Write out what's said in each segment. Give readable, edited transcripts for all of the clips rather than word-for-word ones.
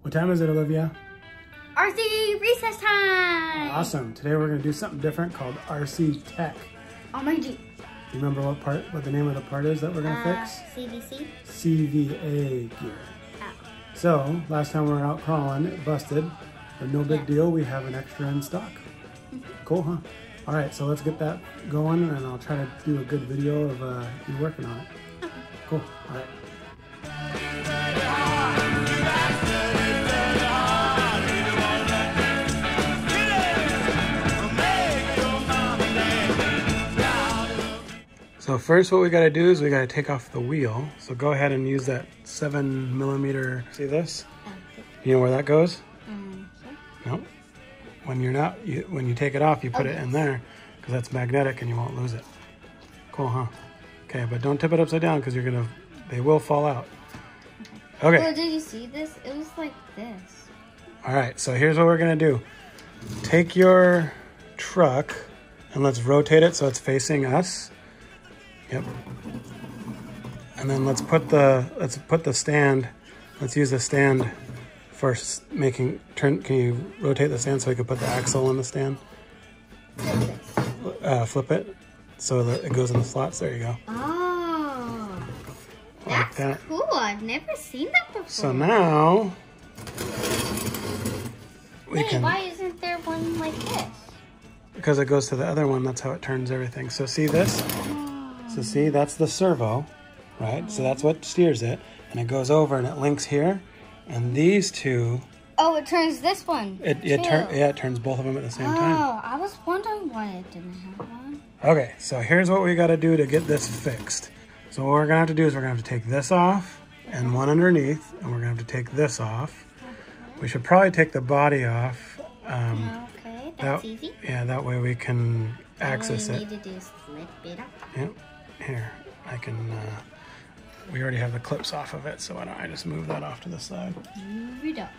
What time is it, Olivia? RC recess time! Awesome. Today we're going to do something different called RC Tech. OMG. You remember what the name of the part is that we're going to fix? CVC? CVA gear. Oh. So, last time we were out crawling, it busted. But no big deal, we have an extra in stock. Cool, huh? All right, so let's get that going, and I'll try to do a good video of you working on it. Okay. Cool. All right. So first what we got to do is we got to take off the wheel. So go ahead and use that 7mm. See this? You know where that goes? Nope. When you take it off, you put it in there because that's magnetic and you won't lose it. Cool, huh? Okay, but don't tip it upside down because they will fall out. Okay. Well, did you see this? It was like this. All right, so here's what we're gonna do. Take your truck and let's rotate it so it's facing us. Yep. And then let's put the stand. Let's use the stand for can you rotate the stand so we can put the axle in the stand? Flip it so that it goes in the slots. There you go. Oh, like that's that. Cool. I've never seen that before. So now why isn't there one like this? Because it goes to the other one. That's how it turns everything. So see this? So see, that's the servo, right? So that's what steers it, and it goes over and it links here, and these two. Oh, it turns this one. It turns both of them at the same time. Oh, I was wondering why it didn't have one. Okay, so here's what we got to do to get this fixed. So what we're gonna have to do is we're gonna have to take this off and one underneath, and we're gonna have to take this off. Okay. We should probably take the body off. Okay, that's easy. Yeah, that way we can access it. All we need to do is flip it up. Yep. Here, I can, we already have the clips off of it, so why don't I just move that off to the side? Move it up.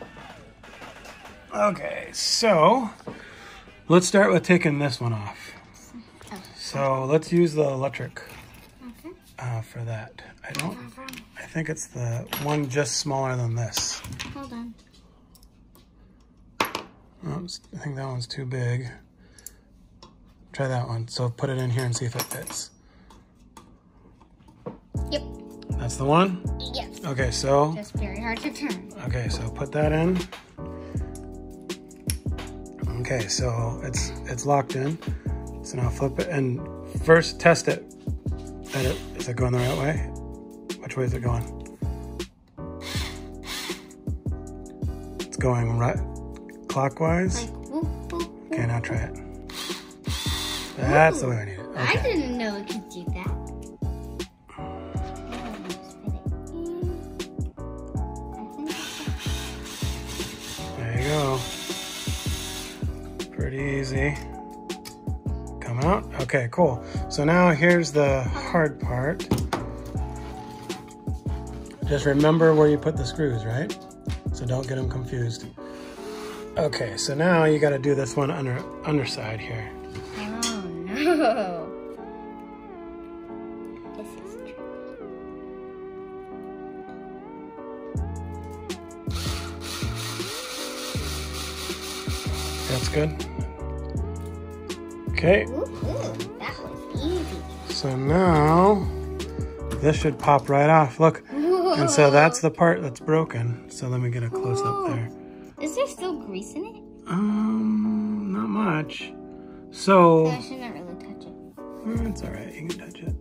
Okay, so let's start with taking this one off. So let's use the electric for that. I think it's the one just smaller than this. Hold on. Oops, I think that one's too big. Try that one. So put it in here and see if it fits. Yep. That's the one? Yes. Okay, so. Just very hard to turn. Okay, so put that in. Okay, so it's locked in. So now flip it and first test it. Is it going the right way? Which way is it going? It's going right clockwise. Like, whoop, whoop, whoop. Okay, now try it. That's the way I need it. Okay. I didn't know it could do that. There you go. Pretty easy. Come out. Okay, cool. So now here's the hard part. Just remember where you put the screws, right? So don't get them confused. Okay, so now you got to do this one underside here. Oh no. This is tricky. That's good. Okay. Ooh, that was easy. So now this should pop right off. Look. And so that's the part that's broken. So let me get a close up there. Is there still grease in it? Not much. So I shouldn't really touch it. It's all right. You can touch it.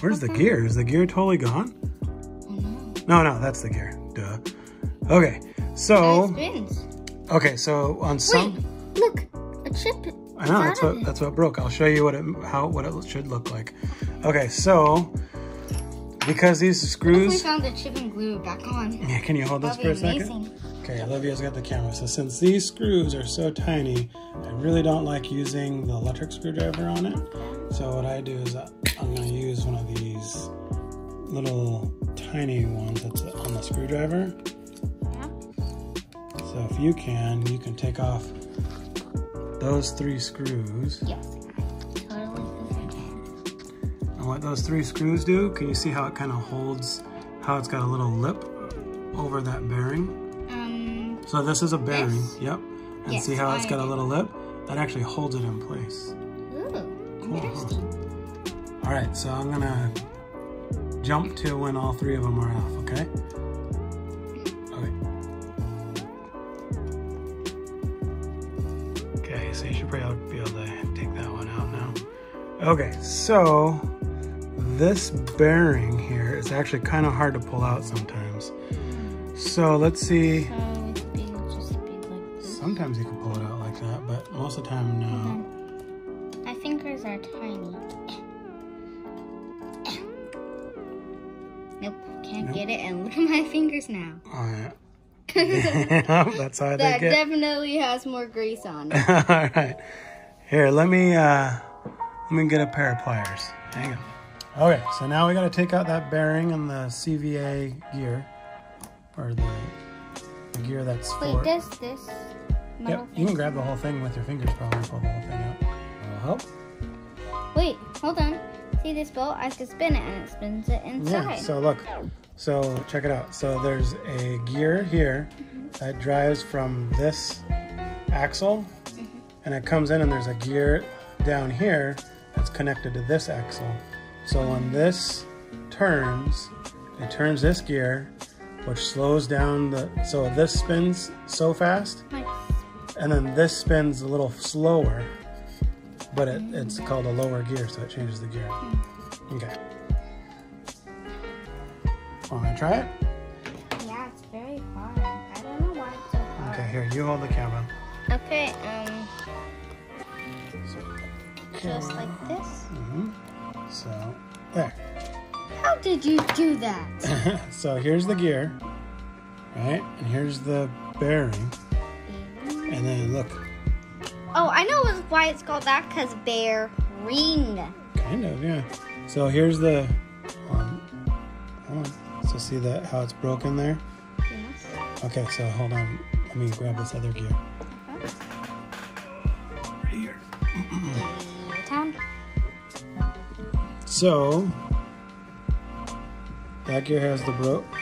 Where's the gear? Is the gear totally gone? No, that's the gear. Duh. Okay, so. Okay, so on some. Wait, look, a chip. I know that's what broke. I'll show you what it should look like. Okay, so because these screws. We found the chip and glue it back on. Yeah, can you hold this for a second? Okay, Olivia's got the camera. So since these screws are so tiny, I really don't like using the electric screwdriver on it. So what I do is I'm going to use one of these little tiny ones that's on the screwdriver. Yeah. So if you can take off those 3 screws. Yes. And what those 3 screws do, can you see how it kind of holds, how it's got a little lip over that bearing? So this is a bearing. This? Yep. And Yes, see how it's got a I little lip? That actually holds it in place. Ooh, Cool, huh? interesting. All right, so I'm gonna jump to when all three of them are off, okay? Okay, so you should probably be able to take that one out now. Okay, so this bearing here is actually kind of hard to pull out sometimes. So let's see. So it's just be like this. Sometimes you can pull it out like that, but most of the time, no. My fingers are tiny. Nope, can't get it. And look at my fingers now. All right. That's how That they get. definitely has more grease on it. All right. Here, let me get a pair of pliers. Hang on. Okay, so now we got to take out that bearing and the CVA gear, or the gear that's Wait, for. does this? Yep, you can grab the whole thing with your fingers, probably pull the whole thing out. That'll help. Wait, hold on. See this bolt? I can spin it and it spins it inside. Yeah. So look. So check it out. So there's a gear here that drives from this axle, and it comes in, and there's a gear down here that's connected to this axle. So when this turns, it turns this gear, which slows down so this spins so fast, Nice. and then this spins a little slower, but it's called a lower gear, so it changes the gear. Okay. Want to try it? Yeah, it's very hard. I don't know why it's so hard. Okay, here, you hold the camera. Okay, just like this. So, there. How did you do that? So here's the gear, right? And here's the bearing. And then look, Oh, I know why it's called that, because bear ring. kind of, yeah. So here's the, hold on. So see that how it's broken there? Yes. Okay, so hold on. Let me grab this other gear. Right here. Tom? So that gear has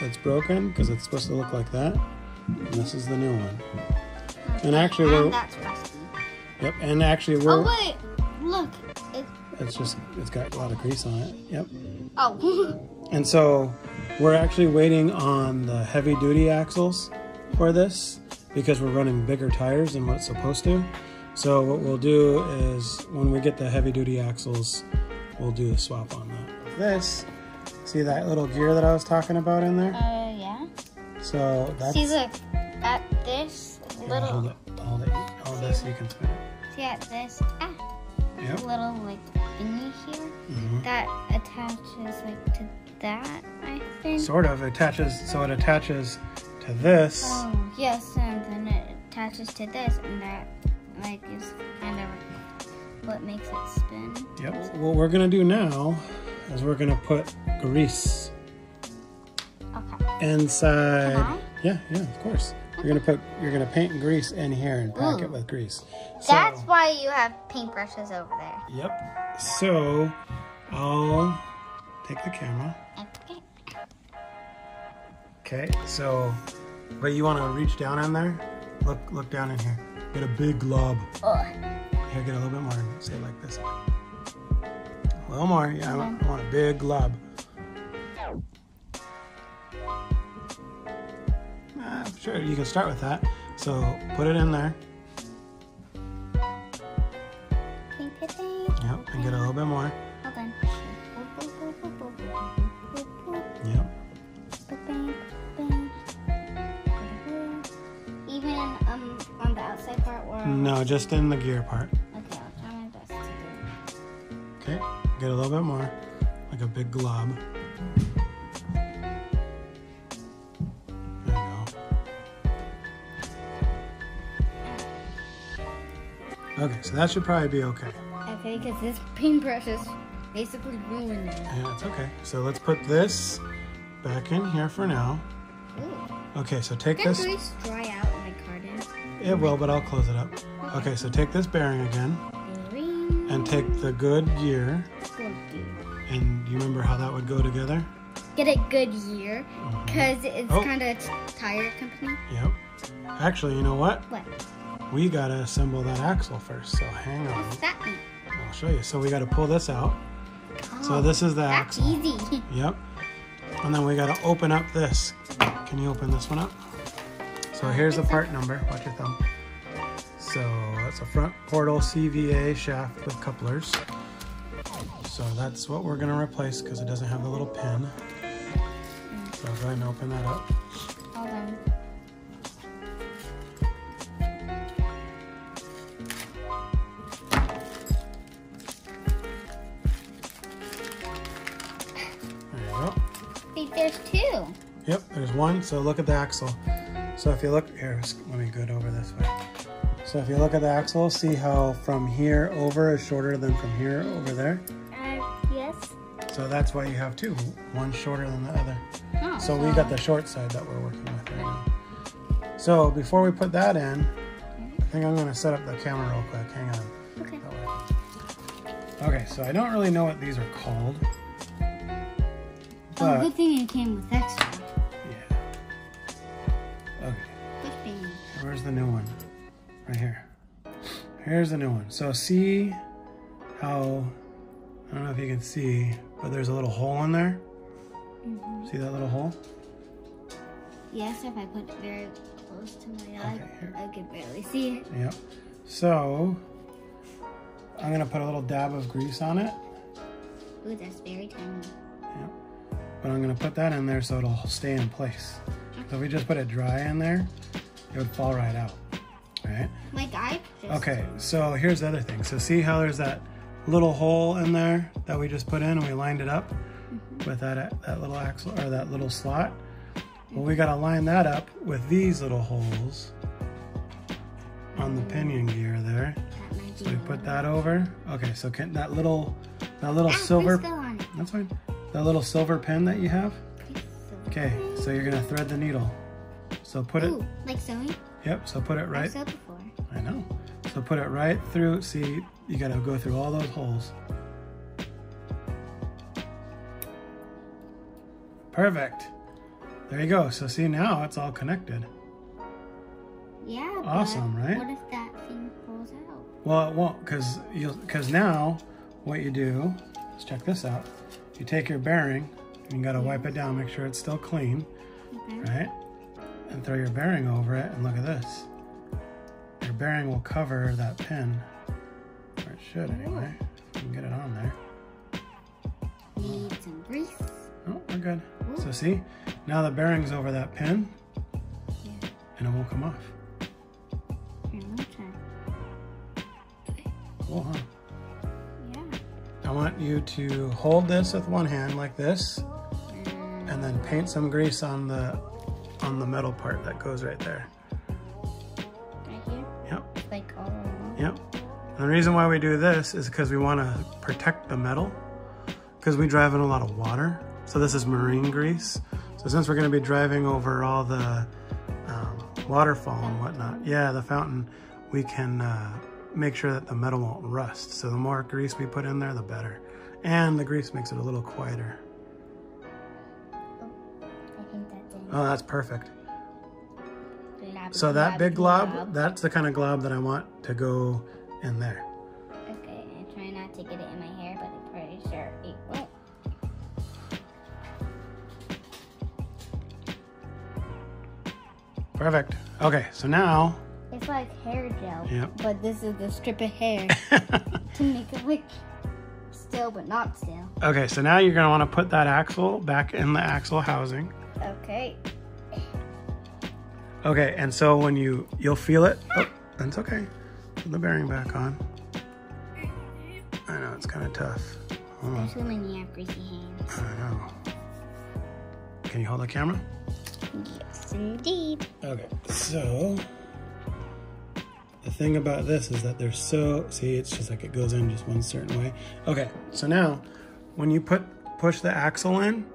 it's broken because it's supposed to look like that. And this is the new one. And actually And that's rusty. Yep, and actually we're Oh, wait. Look. it's got a lot of grease on it. Yep. Oh. And so we're actually waiting on the heavy duty axles for this because we're running bigger tires than what's supposed to. So what we'll do is when we get the heavy duty axles, we'll do a swap on that. This, see that little gear that I was talking about in there? Yeah. So that's... See, look. At this little... Hold this so you can spin it. See, at this... Yep. Little, like, thingy here. That attaches, like, to that, I think. Sort of. It attaches to this. Oh, yes, and then it attaches to this, and that, like, is kind of what makes it spin. Yep. What we're going to do now is we're going to put grease Okay. inside. Can I? Yeah, of course. You're gonna paint grease in here and pack it with grease. So, That's why you have paintbrushes over there. Yep. So I'll take the camera. Okay. Okay. So, but you want to reach down in there? Look down in here. Get a big glob. Ugh. Here, get a little bit more. Say it like this. A little more. Yeah, I want a big glob. Sure, you can start with that. So put it in there. Yep, and get a little bit more. Hold on. Yep. Even on the outside part or... No, just in the gear part. Okay, I'll try my best to do it. Okay, get a little bit more, like a big glob. There you go. Okay, so that should probably be okay. Okay, because this paintbrush is basically ruined it. Yeah, it's okay. So let's put this back in here for now. Ooh. Okay, so take Didn't this. grease dry out in my carton? It will, but I'll close it up. Okay, so take this bearing again and take the good gear. And you remember how that would go together? Get a good year, because it's kind of a tire company. Yep. Actually, you know what? What? We gotta assemble that axle first, so hang on. What's that mean? I'll show you. So we gotta pull this out. Oh, So this is the that's axle. easy. Yep. And then we gotta open up this. Can you open this one up? So here's the part number. Watch your thumb. So it's a front portal CVA shaft with couplers. So that's what we're gonna replace because it doesn't have the little pin. So go ahead and open that up. Hold on. There you go. Wait, there's two. Yep, there's one. So look at the axle. So if you look here, let me go over this way. So if you look at the axle, see how from here over is shorter than from here over there? Yes. So that's why you have two. One shorter than the other. Oh, So we got the short side that we're working with right now. So before we put that in, I think I'm going to set up the camera real quick. Hang on. Okay. Okay, so I don't really know what these are called. Oh, good thing it came with extra. Yeah. Okay. Which thing? Where's the new one? Right here. Here's the new one. So see how, I don't know if you can see, but there's a little hole in there. See that little hole? Yes, if I put it very close to my eye, Okay, here. I could barely see it. Yep. So I'm gonna put a little dab of grease on it. Ooh, that's very tiny. Yep. But I'm gonna put that in there so it'll stay in place. So if we just put it dry in there, it would fall right out. Right? Like I just... Okay, so here's the other thing. So see how there's that little hole in there that we just put in and we lined it up with that little axle or that little slot? Well, we gotta line that up with these little holes on the pinion gear there. So we put that over. Okay, so can that little silver, on it. that's fine. That little silver pin that you have. Okay, so you're gonna thread the needle. So put it. Ooh, like sewing? Yep. So put it I've right. sewed before. I know. So put it right through. See, you gotta go through all those holes. Perfect. There you go. So see, now it's all connected. Yeah. Awesome, but right? What if that thing falls out? Well, it won't, because now what you do, let's check this out. You take your bearing, and you gotta wipe it down, make sure it's still clean, Okay. right? And throw your bearing over it, and look at this. Your bearing will cover that pin, or it should anyway. If you can get it on there. Need some grease. Oh, we're good. Ooh. So see, now the bearing's over that pin, Yeah. and it won't come off. Here, let me try. Cool, huh? Yeah. I want you to hold this with one hand like this, and then paint some grease on the metal part that goes right there. Right here? Yep, Like all along? yep. And the reason why we do this is because we want to protect the metal, because we drive in a lot of water. So this is marine grease. So since we're going to be driving over all the waterfall and whatnot, yeah, the fountain, we can make sure that the metal won't rust. So the more grease we put in there, the better. And the grease makes it a little quieter. I think that's it. Oh, that's perfect. Glob, So that big glob, glob. that's the kind of glob that I want to go in there. Okay, I try not to get it in my hair, but I'm pretty sure it won't. Perfect. Okay, so now, It's like hair gel, Yep. but this is the strip of hair to make it look still but not still. okay, so now you're gonna want to put that axle back in the axle housing. Okay. Okay, and so when you'll feel it. Oh, that's okay. Put the bearing back on. I know it's kind of tough. Hold on. Especially when you have greasy hands. I know. Can you hold the camera? Yes, indeed. Okay, so the thing about this is that they're so, see, it's just like it goes in just one certain way. Okay, so now when you push the axle in,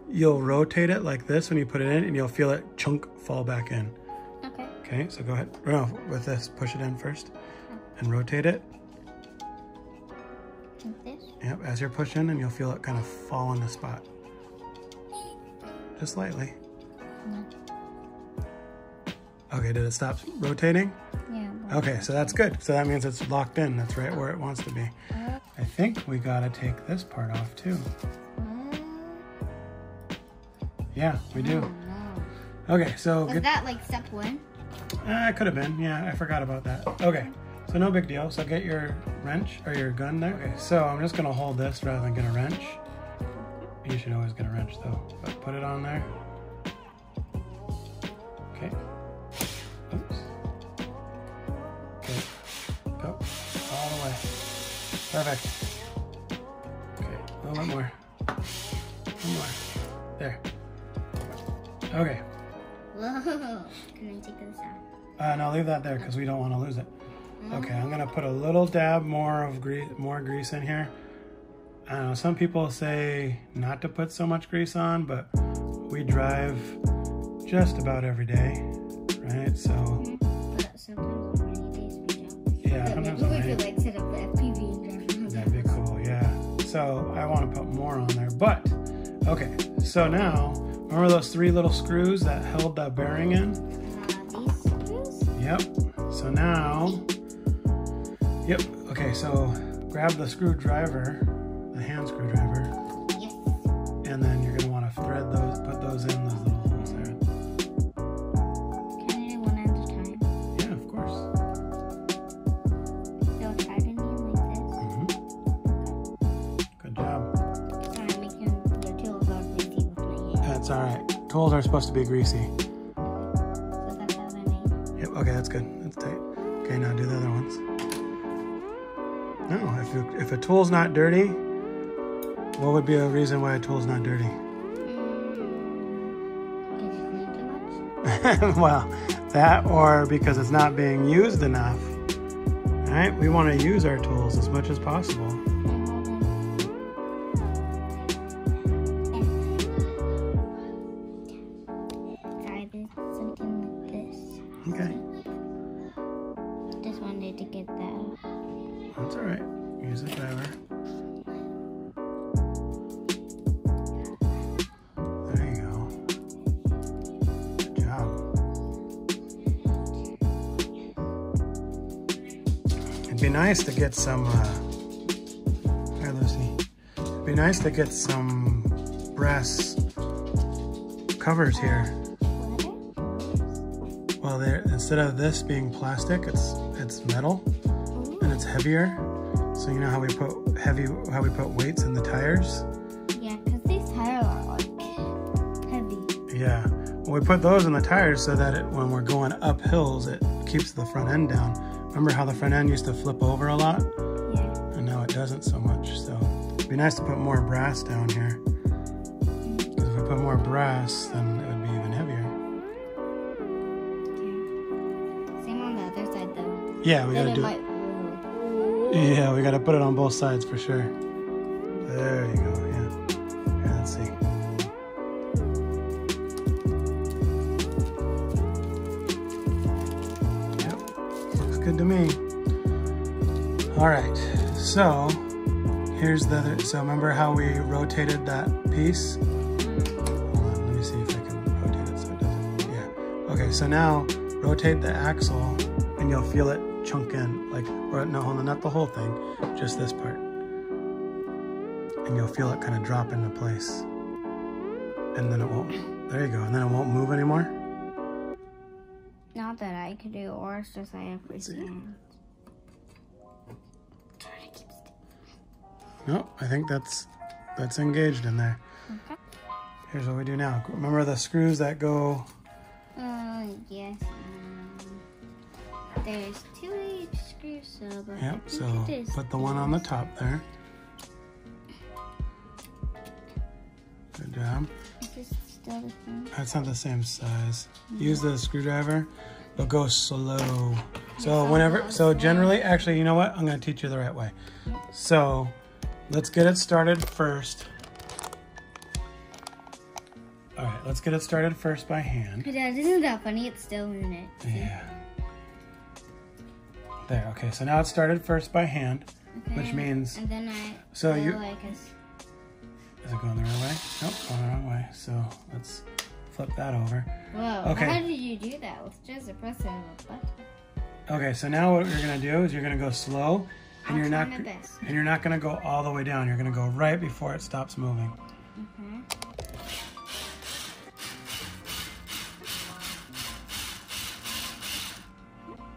you'll rotate it like this when you put it in, and you'll feel it chunk fall back in. Okay. Okay, so go ahead. No, with this, push it in first and rotate it. Like this? Yep, as you're pushing, and you'll feel it kind of fall in the spot. Just lightly. Okay, did it stop rotating? Yeah. Okay, so that's good. So that means it's locked in. That's right where it wants to be. I think we gotta take this part off too. Yeah, we do. No. Okay, so... Was that like step 1? It could have been. Yeah, I forgot about that. Okay, so no big deal. So get your wrench or your gun there. Okay, so I'm just gonna hold this rather than get a wrench. You should always get a wrench though. But put it on there. Okay. Oops. Okay. Go. All the way. Perfect. Okay, a little bit more. One more. There. Okay. Whoa. Can I take this out? No, leave that there because we don't want to lose it. Okay, I'm gonna put a little dab more of grease in here. I don't know, some people say not to put so much grease on, but we drive just about every day, right? So But sometimes on rainy days we don't. yeah, sometimes on rainy. We could like set up the FPV and drive. That'd be cool, yeah. So I want to put more on there, but okay. So now, remember those 3 little screws that held that bearing in? These screws? Yep. So now, yep. Okay, so grab the screwdriver, the hand screwdriver. Yes. And then you're gonna want to thread those, put those in those little holes there. Can I do one at a time? Yeah, of course. So try to do like this. Good job. Sorry, I'm making your tools all greasy with my hand. That's all right. Tools are supposed to be greasy. So that's how I made. Yep. Okay, that's good. That's tight. Okay, now do the other ones. No, if a tool's not dirty, what would be a reason why a tool's not dirty? Did you clean too much? Well, that or because it's not being used enough. All right, we want to use our tools as much as possible. Try this, something like this. Okay, Just wanted to get that. that's all right. Use the driver. There you go. Good job. It'd be nice to get some, here, Lucy. It'd be nice to get some brass covers here. Well, instead of this being plastic, it's metal and it's heavier. So you know how we put weights in the tires? Yeah, because these tires are like heavy. Yeah. Well, we put those in the tires so that when we're going up hills, it keeps the front end down. Remember how the front end used to flip over a lot? Yeah. And now it doesn't so much. So it'd be nice to put more brass down here. Because if we put more brass, then it would be even heavier. Yeah. Same on the other side though. Yeah, we Then gotta it do might it. roll. Yeah, we gotta put it on both sides for sure. There you go, yeah. Here, let's see. Yep, looks good to me. All right, so here's the other, so remember how we rotated that piece? Hold on, let me see if I can rotate it so it doesn't, yeah. Okay, so now rotate the axle and you'll feel it chunk in, like, or no, hold on, not the whole thing, just this part. And you'll feel it kind of drop into place. And then it won't, there you go, and then it won't move anymore. Not that I could do, or it's just I have crazy hands. Nope, I think that's engaged in there. Okay. Here's what we do now. Remember the screws that go? Yes. There's 2 each screw, so but Yep, so put the one on the top there. Good job. Is this still the same? That's not the same size. Use the screwdriver, but go slow. So whenever, so generally, actually, you know what? I'm gonna teach you the right way. So let's get it started first. All right, let's get it started first by hand. Dad, isn't that funny? It's still in it. Yeah. There, okay, so now it's started first by hand, Okay. which means, And then I so go you, like is it going the right way? Nope, going the wrong way. So let's flip that over. Whoa, Okay. how did you do that with just a press of a button? Okay, so now what you're gonna do is you're gonna go slow, and you're not try my best. and you're not gonna go all the way down. You're gonna go right before it stops moving. Mm-hmm.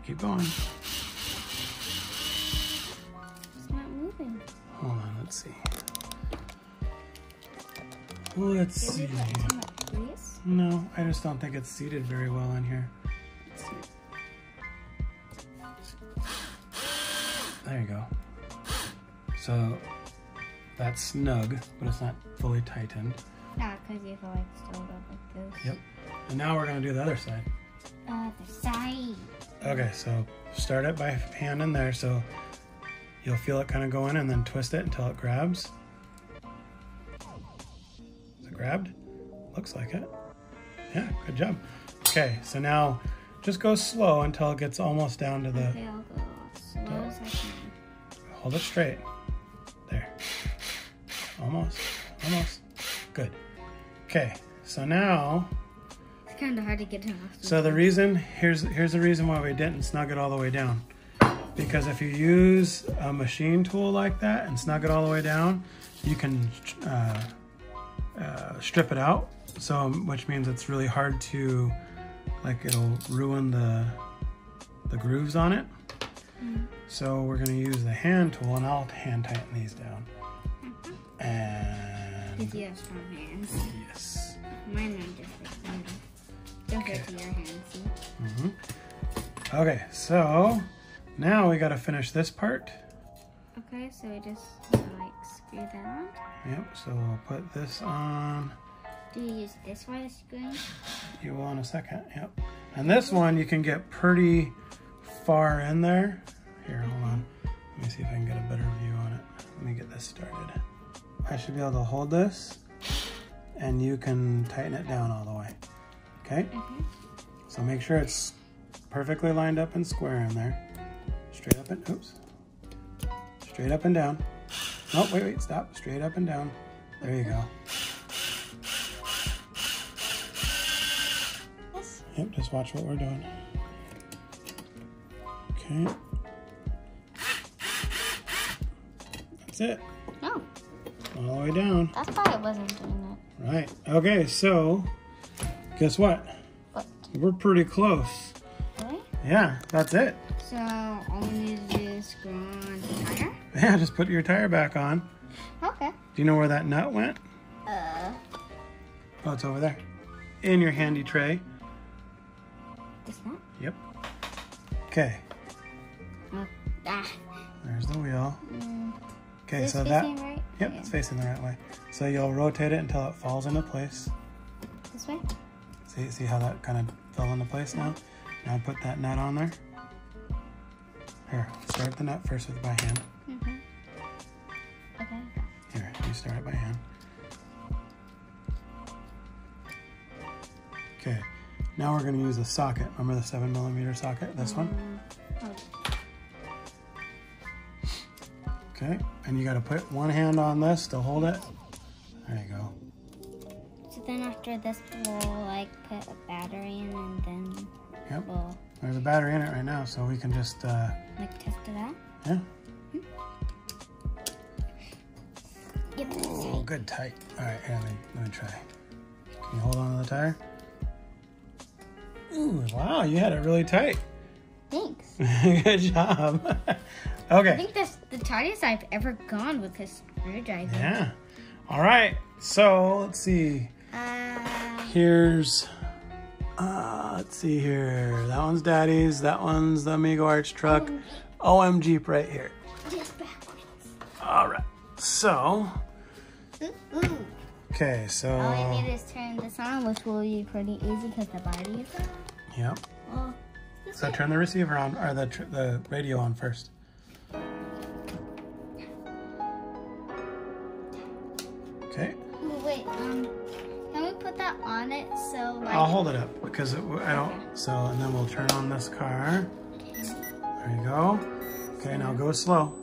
Keep going. It's not moving. Hold on, let's see. Let's see. Is it like too much grease? No, I just don't think it's seated very well in here. Let's see. There you go. So that's snug, but it's not fully tightened. No, because you feel like still up like this. Yep. And now we're gonna do the other side. The side. Okay, so start it by hand in there, so you'll feel it kind of go in, and then twist it until it grabs. Is it grabbed? Looks like it. Yeah, good job. Okay, so now just go slow until it gets almost down to the... Okay, I'll go slow as I can. Hold it straight. There. Almost. Almost. Good. Okay, so now... It's kind of hard to get it off. So the reason, here's the reason why we didn't snug it all the way down. Because if you use a machine tool like that and snug it all the way down, you can strip it out. So, which means it's really hard to, like, it'll ruin the grooves on it. So we're gonna use the hand tool, and I'll hand tighten these down. And Because you have strong hands. yes. Mine are just like little. Don't get to your hands. See? Okay, so now we gotta finish this part. Okay, so we just like screw that on. Yep, so we'll put this on. Do you use this for the screwing? You will in a second, yep. And this one you can get pretty far in there. Here, hold on. Let me see if I can get a better view on it. Let me get this started. I should be able to hold this, and you can tighten it down all the way. Okay? So make sure it's perfectly lined up and square in there. Straight up and, oops. Straight up and down. Oh, wait, stop. Straight up and down. There you go. Yep, just watch what we're doing. Okay. That's it. Oh, All the way down. that's why it wasn't doing it. Right. Okay, so guess what? What? We're pretty close. Really? Yeah, that's it. So all we need to do is screw on the tire? Yeah, just put your tire back on. Okay. Do you know where that nut went? Oh, it's over there. In your handy tray. This nut? Yep. Okay. Ah. There's the wheel. Okay, Is so this that... facing right? Yep, Yeah. it's facing the right way. So you'll rotate it until it falls into place. This way? See how that kind of fell into place now? Now put that nut on there. Here, start the nut first by hand. Okay. Here, you start it by hand. Okay, now we're going to use a socket. Remember the 7mm socket? This one? Okay, and you got to put one hand on this to hold it. There you go. So then after this, we'll like put a battery in, and then Yep. we'll There's a battery in it right now, so we can just, like test it out. yeah. Yep. Oh, good tight. All right, here, let me try. Can you hold on to the tire? Ooh, wow, you had it really tight. Thanks. Good job. I Okay. think that's the tightest I've ever gone with this screwdriver. Yeah. All right. So let's see. Here's. Let's see here. That one's Daddy's. That one's the Amigo Arch truck. OMG right here. Just backwards. All right. So. Ooh. Okay. So. All I need is turn this on, which will be pretty easy because the battery is on. Yep. Well, So turn the receiver on, or the radio on first. Okay. wait, can we put that on it so like... I'll hold it up because I don't. So, and then we'll turn on this car. There you go. Okay, now go slow.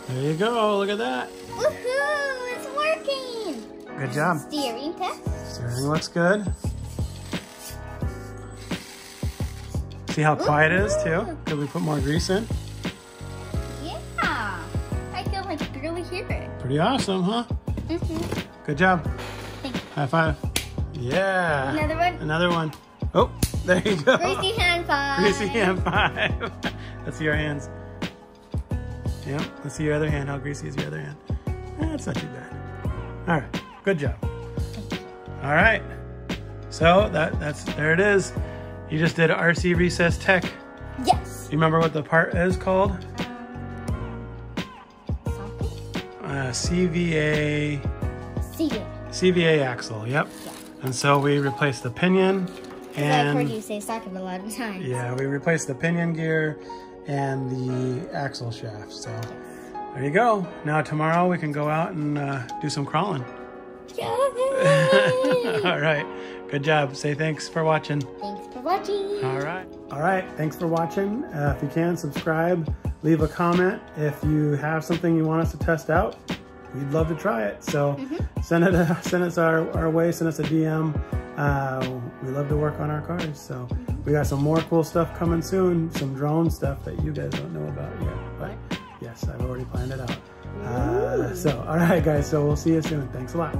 There you go. Look at that. Woohoo! It's working! Good job. Steering test. So everything looks good. See how quiet it is too? Could we put more grease in? Yeah. I can like barely hear it. Pretty awesome, huh? Mm-hmm. Good job. Thank you. High five. Yeah. Another one? Another one. Oh, there you go. Greasy hand five. Greasy hand five. Let's see your hands. Yep. Let's see your other hand. How greasy is your other hand? That's not too bad. All right. Good job. All right. So there it is. You just did RC Recess Tech. Yes. You remember what the part is called? Something? CVA. CVA. CVA axle. Yep. Yeah. And so we replaced the pinion. And I've heard you say socket a lot of times. yeah, we replaced the pinion gear and the axle shaft. So there you go. Now tomorrow we can go out and do some crawling. Yay! All right. Good job. Say thanks for watching. Thanks for watching. All right. All right. Thanks for watching. If you can, subscribe, leave a comment. If you have something you want us to test out, we'd love to try it. So send us our way. Send us a DM. We love to work on our cars. So we got some more cool stuff coming soon. Some drone stuff that you guys don't know about yet. But yes, I've already planned it out. So all right, guys. So we'll see you soon. Thanks a lot.